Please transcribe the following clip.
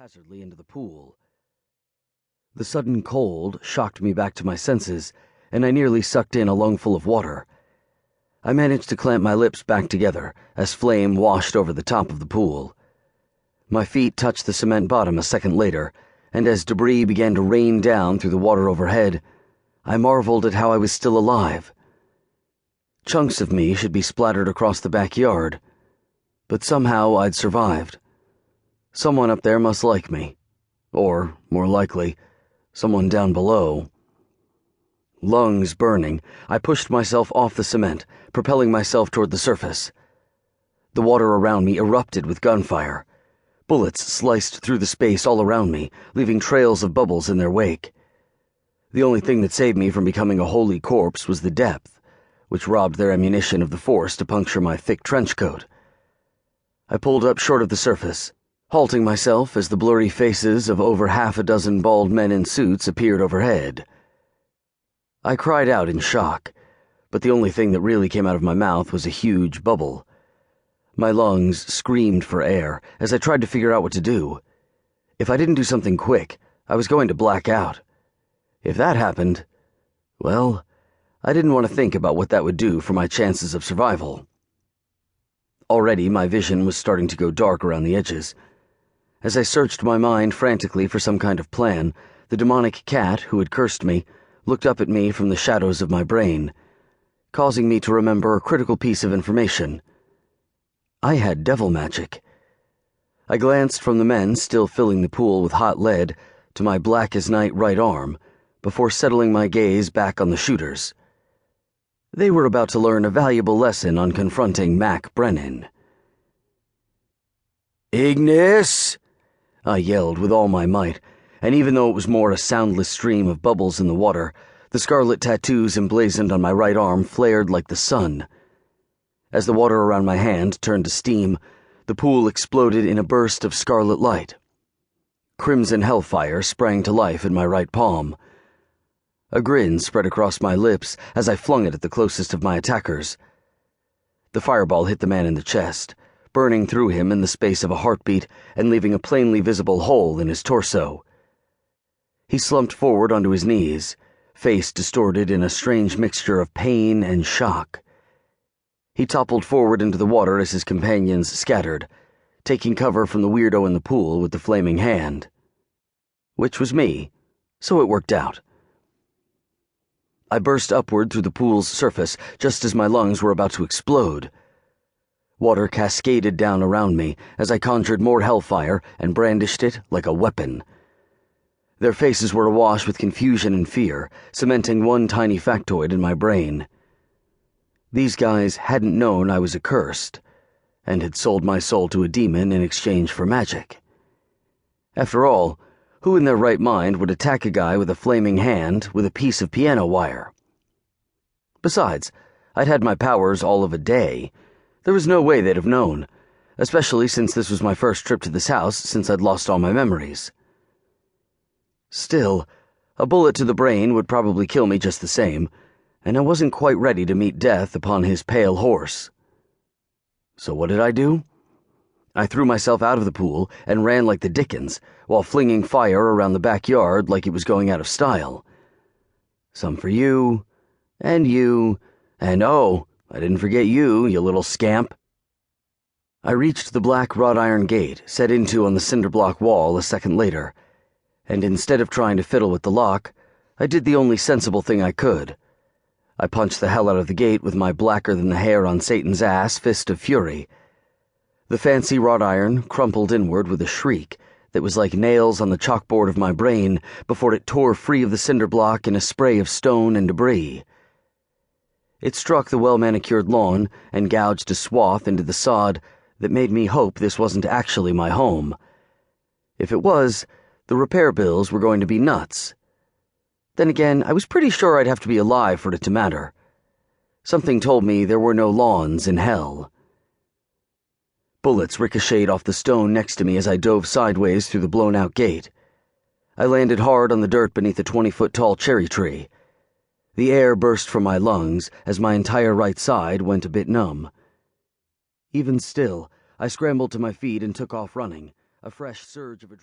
haphazardly into the pool. The sudden cold shocked me back to my senses, and I nearly sucked in a lungful of water. I managed to clamp my lips back together as flame washed over the top of the pool. My feet touched the cement bottom a second later, and as debris began to rain down through the water overhead, I marveled at how I was still alive. Chunks of me should be splattered across the backyard, but somehow I'd survived. Someone up there must like me. Or, more likely, someone down below. Lungs burning, I pushed myself off the cement, propelling myself toward the surface. The water around me erupted with gunfire. Bullets sliced through the space all around me, leaving trails of bubbles in their wake. The only thing that saved me from becoming a holy corpse was the depth, which robbed their ammunition of the force to puncture my thick trench coat. I pulled up short of the surface, halting myself as the blurry faces of over half a dozen bald men in suits appeared overhead. I cried out in shock, but the only thing that really came out of my mouth was a huge bubble. My lungs screamed for air as I tried to figure out what to do. If I didn't do something quick, I was going to black out. If that happened, well, I didn't want to think about what that would do for my chances of survival. Already my vision was starting to go dark around the edges. As I searched my mind frantically for some kind of plan, the demonic cat who had cursed me looked up at me from the shadows of my brain, causing me to remember a critical piece of information. I had devil magic. I glanced from the men still filling the pool with hot lead to my black-as-night right arm before settling my gaze back on the shooters. They were about to learn a valuable lesson on confronting Mac Brennan. "Ignis!" I yelled with all my might, and even though it was more a soundless stream of bubbles in the water, the scarlet tattoos emblazoned on my right arm flared like the sun. As the water around my hand turned to steam, the pool exploded in a burst of scarlet light. Crimson hellfire sprang to life in my right palm. A grin spread across my lips as I flung it at the closest of my attackers. The fireball hit the man in the chest, burning through him in the space of a heartbeat and leaving a plainly visible hole in his torso. He slumped forward onto his knees, face distorted in a strange mixture of pain and shock. He toppled forward into the water as his companions scattered, taking cover from the weirdo in the pool with the flaming hand. Which was me, so it worked out. I burst upward through the pool's surface just as my lungs were about to explode. Water cascaded down around me as I conjured more hellfire and brandished it like a weapon. Their faces were awash with confusion and fear, cementing one tiny factoid in my brain. These guys hadn't known I was accursed, and had sold my soul to a demon in exchange for magic. After all, who in their right mind would attack a guy with a flaming hand with a piece of piano wire? Besides, I'd had my powers all of a day. There was no way they'd have known, especially since this was my first trip to this house since I'd lost all my memories. Still, a bullet to the brain would probably kill me just the same, and I wasn't quite ready to meet death upon his pale horse. So what did I do? I threw myself out of the pool and ran like the Dickens, while flinging fire around the backyard like it was going out of style. Some for you, and oh, I didn't forget you, you little scamp. I reached the black wrought iron gate set into on the cinder block wall a second later, and instead of trying to fiddle with the lock, I did the only sensible thing I could. I punched the hell out of the gate with my blacker than the hair on Satan's ass fist of fury. The fancy wrought iron crumpled inward with a shriek that was like nails on the chalkboard of my brain before it tore free of the cinder block in a spray of stone and debris. It struck the well-manicured lawn and gouged a swath into the sod that made me hope this wasn't actually my home. If it was, the repair bills were going to be nuts. Then again, I was pretty sure I'd have to be alive for it to matter. Something told me there were no lawns in hell. Bullets ricocheted off the stone next to me as I dove sideways through the blown-out gate. I landed hard on the dirt beneath a 20-foot-tall cherry tree. The air burst from my lungs as my entire right side went a bit numb. Even still, I scrambled to my feet and took off running, a fresh surge of adrenaline.